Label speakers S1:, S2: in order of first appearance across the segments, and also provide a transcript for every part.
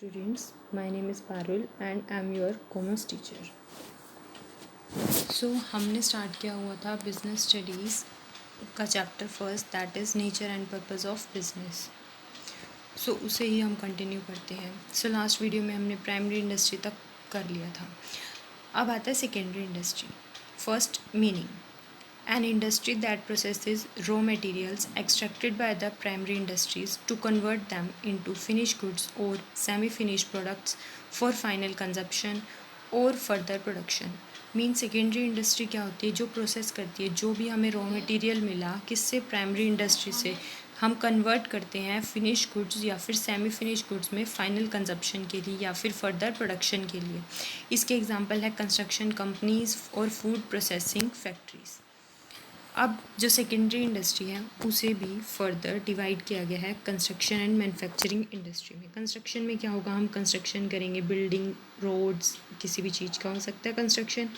S1: Students, my name is Parul and I am your commerce teacher. हमने start किया हुआ था बिजनेस स्टडीज़ का chapter first, that is nature and purpose of business. उसे ही हम continue करते हैं. लास्ट वीडियो में हमने प्राइमरी इंडस्ट्री तक कर लिया था. अब आता है secondary industry. First meaning, an industry that processes raw materials extracted by the primary industries to convert them into finished goods or semi-finished products for final consumption or further production. Mean secondary industry क्या होती है? जो process करती है, जो भी हमें raw material मिला किससे, प्राइमरी इंडस्ट्री से, हम कन्वर्ट करते हैं फिनिश गुड्स या फिर सेमी फिनिश गुड्स में फाइनल कंजप्शन के लिए या फिर फर्दर प्रोडक्शन के लिए. इसके एग्जांपल है कंस्ट्रक्शन कंपनीज और फूड प्रोसेसिंग फैक्ट्रीज. अब जो सेकेंडरी इंडस्ट्री है उसे भी फर्दर डिवाइड किया गया है कंस्ट्रक्शन एंड मैन्युफैक्चरिंग इंडस्ट्री में. कंस्ट्रक्शन में क्या होगा? हम कंस्ट्रक्शन करेंगे, बिल्डिंग, रोड्स, किसी भी चीज़ का हो सकता है कंस्ट्रक्शन.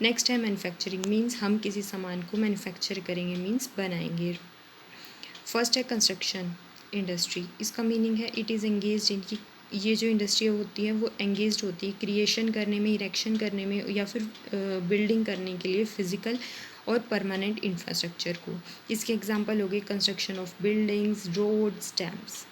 S1: नेक्स्ट है मैन्युफैक्चरिंग, मींस हम किसी सामान को मैन्युफैक्चर करेंगे, मींस बनाएंगे. फर्स्ट है कंस्ट्रक्शन इंडस्ट्री. इसका मीनिंग है इट इज़ एंगेज्ड इन की, ये जो इंडस्ट्री होती है वो एंगेज्ड होती है क्रिएशन करने में, इरेक्शन करने में या फिर बिल्डिंग करने के लिए फिजिकल और परमानेंट इंफ्रास्ट्रक्चर को. इसके एग्जांपल हो गए construction of buildings, roads, dams.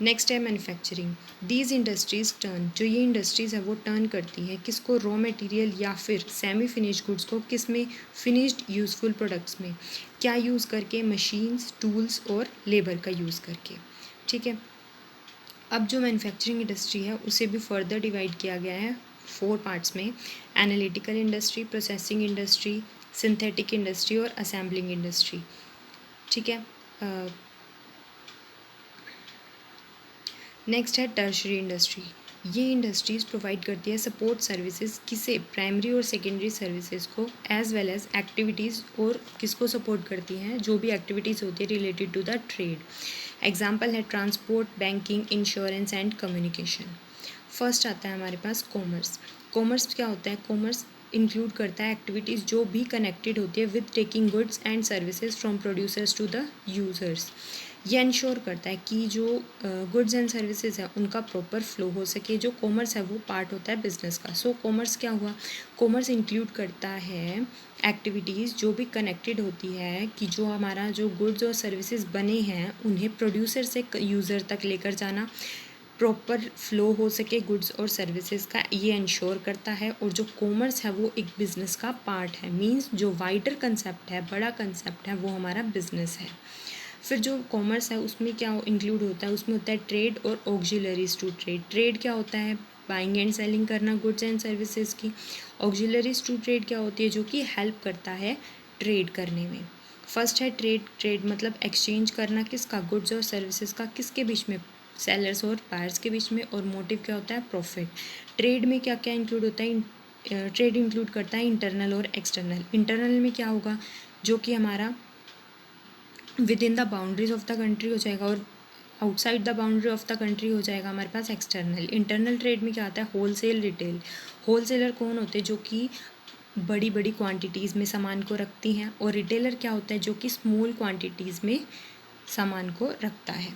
S1: Next है मैन्युफैक्चरिंग. दीज इंडस्ट्रीज टर्न, जो ये इंडस्ट्रीज़ है वो टर्न करती हैं किसको? रॉ मटेरियल या फिर सेमी फिनिश गुड्स को. किस में? फिनिश्ड यूज़फुल प्रोडक्ट्स में. क्या यूज़ करके? मशीन्स, टूल्स और लेबर का यूज़ करके. ठीक है. अब जो मैन्युफैक्चरिंग इंडस्ट्री है उसे भी फर्दर डिवाइड किया गया है 4 पार्ट्स में. Analytical industry, processing industry, synthetic industry और असेंबलिंग इंडस्ट्री. ठीक है. नेक्स्ट है टर्शरी इंडस्ट्री. ये इंडस्ट्रीज़ प्रोवाइड करती है सपोर्ट सर्विसेज किसे? प्राइमरी और सेकेंडरी सर्विसेज को, एज वेल एज एक्टिविटीज़. और किसको सपोर्ट करती हैं? जो भी एक्टिविटीज़ होती है related to the trade. Example है transport, banking, insurance and communication. First आता है हमारे पास कॉमर्स. कॉमर्स क्या होता है? कॉमर्स इंक्लूड करता है एक्टिविटीज़ जो भी कनेक्टेड होती है with taking goods and services from producers to the users. ये इंश्योर करता है कि जो गुड्स एंड सर्विसेज है उनका प्रॉपर फ्लो हो सके. जो कॉमर्स है वो पार्ट होता है बिजनेस का. कॉमर्स क्या हुआ? कॉमर्स इंक्लूड करता है एक्टिविटीज़ जो भी कनेक्टेड होती है कि जो हमारा जो गुड्स और सर्विसेज बने हैं उन्हें प्रोड्यूसर से यूज़र तक लेकर जाना, प्रॉपर फ्लो हो सके गुड्स और सर्विसेज का, ये इंश्योर करता है. और जो कॉमर्स है वो एक बिज़नेस का पार्ट है. मींस जो वाइडर कंसेप्ट है, बड़ा कंसेप्ट है, वो हमारा बिज़नेस है. फिर जो कॉमर्स है उसमें क्या इंक्लूड होता है? उसमें होता है ट्रेड और ऑक्सिलरीज टू ट्रेड. ट्रेड क्या होता है? बाइंग एंड सेलिंग करना गुड्स एंड सर्विसेज की. ऑक्सिलरीज टू ट्रेड क्या होती है? जो कि हेल्प करता है ट्रेड करने में. फर्स्ट है ट्रेड. ट्रेड मतलब एक्सचेंज करना किसका? गुड्स और सर्विसेज का. किसके बीच में? सेलर्स और बायर्स के बीच में. और मोटिव क्या होता है? प्रॉफिट. ट्रेड में क्या क्या इंक्लूड होता है? ट्रेड इंक्लूड करता है इंटरनल और एक्सटर्नल. इंटरनल में क्या होगा? जो कि हमारा with in the boundaries of the country हो जाएगा और outside the boundary of the country हो जाएगा हमारे पास एक्सटर्नल. इंटरनल ट्रेड में क्या आता है? Wholesale, retail. होलसेलर कौन होते हैं? जो कि बड़ी बड़ी क्वांटिटीज़ में सामान को रखती हैं. और रिटेलर क्या होता है? जो कि स्मॉल क्वांटिटीज़ में सामान को रखता है.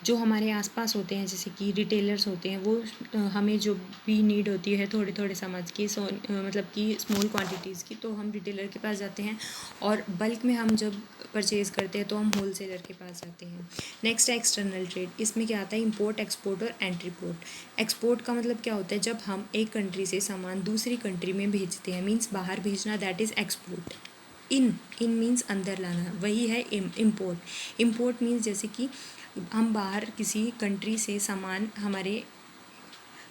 S1: जो हमारे आसपास होते हैं जैसे कि रिटेलर्स होते हैं वो हमें जो भी नीड होती है थोड़े थोड़े समझ की मतलब कि स्मॉल क्वांटिटीज़ की, तो हम रिटेलर के पास जाते हैं. और बल्क में हम जब परचेज़ करते हैं तो हम होलसेलर के पास जाते हैं. नेक्स्ट है एक्सटर्नल ट्रेड. इसमें क्या आता है? इंपोर्ट, एक्सपोर्ट और एंट्रीपोर्ट. एक्सपोर्ट का मतलब क्या होता है? जब हम एक कंट्री से सामान दूसरी कंट्री में भेजते हैं, मीन्स बाहर भेजना, that is export. In means अंदर लाना, वही है इम्पोर्ट. इम्पोर्ट मीन्स जैसे कि हम बाहर किसी कंट्री से सामान हमारे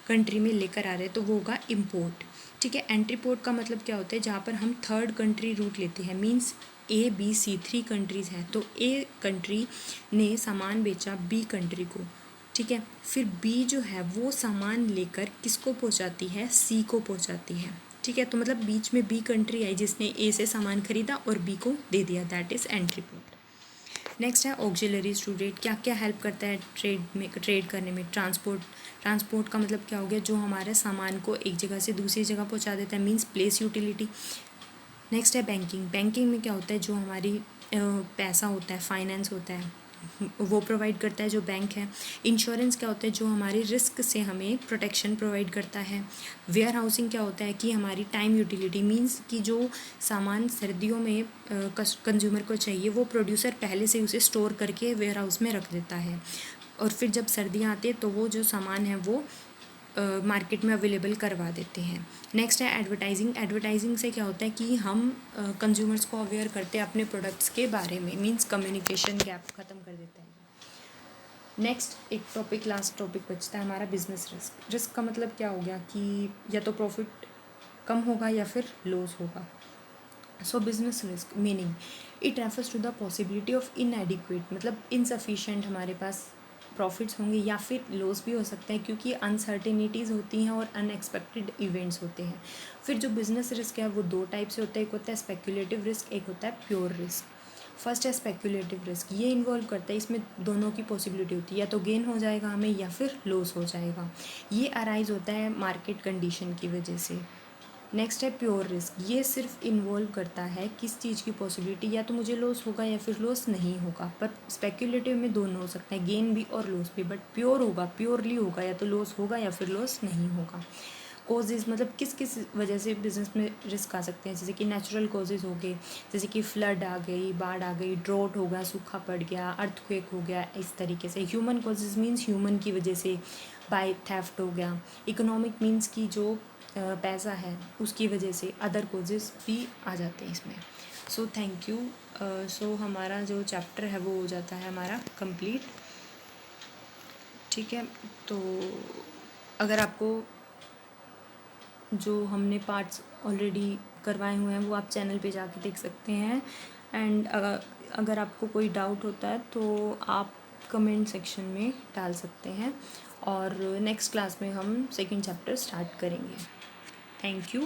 S1: कंट्री में लेकर आ रहे हैं तो वो होगा इम्पोर्ट. ठीक है. एंट्री पोर्ट का मतलब क्या होता है? जहाँ पर हम थर्ड कंट्री रूट लेते हैं. मीन्स ABC 3 कंट्रीज़ हैं तो A कंट्री ने सामान बेचा B कंट्री को. ठीक है. फिर B जो है वो सामान लेकर किसको पहुँचाती है? C को पहुँचाती है. ठीक है. तो मतलब बीच में B कंट्री आई जिसने A से सामान खरीदा और B को दे दिया, that is entry port. Next है ऑक्सिलरीज टू ट्रेड. क्या क्या हेल्प करता है ट्रेड करने में? ट्रांसपोर्ट का मतलब क्या हो गया? जो हमारे सामान को एक जगह से दूसरी जगह पहुंचा देता है, मींस प्लेस यूटिलिटी. नेक्स्ट है बैंकिंग. बैंकिंग में क्या होता है? जो हमारी पैसा होता है, फाइनेंस होता है, वो प्रोवाइड करता है जो बैंक है। इंश्योरेंस क्या होता है, जो हमारे रिस्क से हमें प्रोटेक्शन प्रोवाइड करता है। वेयर हाउसिंग क्या होता है कि हमारी टाइम यूटिलिटी, मींस कि जो सामान सर्दियों में कंज्यूमर को चाहिए वो प्रोड्यूसर पहले से उसे स्टोर करके वेयर हाउस में रख देता है, और फिर जब सर्दियाँ आती है तो वो जो सामान है वो मार्केट में अवेलेबल करवा देते हैं। नेक्स्ट है एडवर्टाइजिंग। एडवर्टाइजिंग से क्या होता है कि हम कंज्यूमर्स को अवेयर करते हैं अपने प्रोडक्ट्स के बारे में, मींस कम्युनिकेशन गैप ख़त्म कर देता है। नेक्स्ट एक टॉपिक, लास्ट टॉपिक बचता है हमारा बिजनेस रिस्क। रिस्क का मतलब क्या हो गया कि या तो प्रॉफिट कम होगा या फिर लॉस होगा। So business risk meaning it refers to the possibility of inadequate, मतलब इनसफिशिएंट हमारे पास प्रॉफिट्स होंगे या फिर लॉस भी हो सकता है, क्योंकि अनसर्टेनिटीज़ होती हैं और अनएक्सपेक्टेड इवेंट्स होते हैं। फिर जो बिजनेस रिस्क है वो दो टाइप से होता है, एक होता है स्पेक्यूलेटिव रिस्क, एक होता है प्योर रिस्क। फर्स्ट है स्पेक्यूलेटिव रिस्क, ये इन्वॉल्व करता है, इसमें दोनों की पॉसिबिलिटी होती है, या तो गेन हो जाएगा हमें या फिर लॉस हो जाएगा। ये अराइज होता है मार्केट कंडीशन की वजह से। नेक्स्ट है प्योर रिस्क, ये सिर्फ इन्वॉल्व करता है किस चीज़ की पॉसिबिलिटी, या तो मुझे लॉस होगा या फिर लॉस नहीं होगा। पर स्पेक्यूलेटिव में दोनों हो सकता है, गेन भी और लॉस भी, बट प्योर होगा, प्योरली होगा, या तो लॉस होगा या फिर लॉस नहीं होगा। कॉजेज़ मतलब किस किस वजह से बिजनेस में रिस्क आ सकते हैं, जैसे कि नेचुरल कॉजेज़ हो गए, जैसे कि फ्लड आ गई, बाढ़ आ गई, ड्रॉट हो गया, सूखा पड़ गया, अर्थक्वेक हो गया, इस तरीके से। ह्यूमन कॉजेज़ मीन्स ह्यूमन की वजह से, बाय थेफ्ट हो गया। इकोनॉमिक मीन्स की जो पैसा है उसकी वजह से, अदर कॉजेज़ भी आ जाते हैं इसमें। So thank you. सो हमारा जो चैप्टर है वो हो जाता है हमारा कंप्लीट। ठीक है, तो अगर आपको जो हमने पार्ट्स ऑलरेडी करवाए हुए हैं वो आप चैनल पे जाके देख सकते हैं। एंड अगर आपको कोई डाउट होता है तो आप कमेंट सेक्शन में डाल सकते हैं, और नेक्स्ट क्लास में हम सेकंड चैप्टर स्टार्ट करेंगे। Thank you.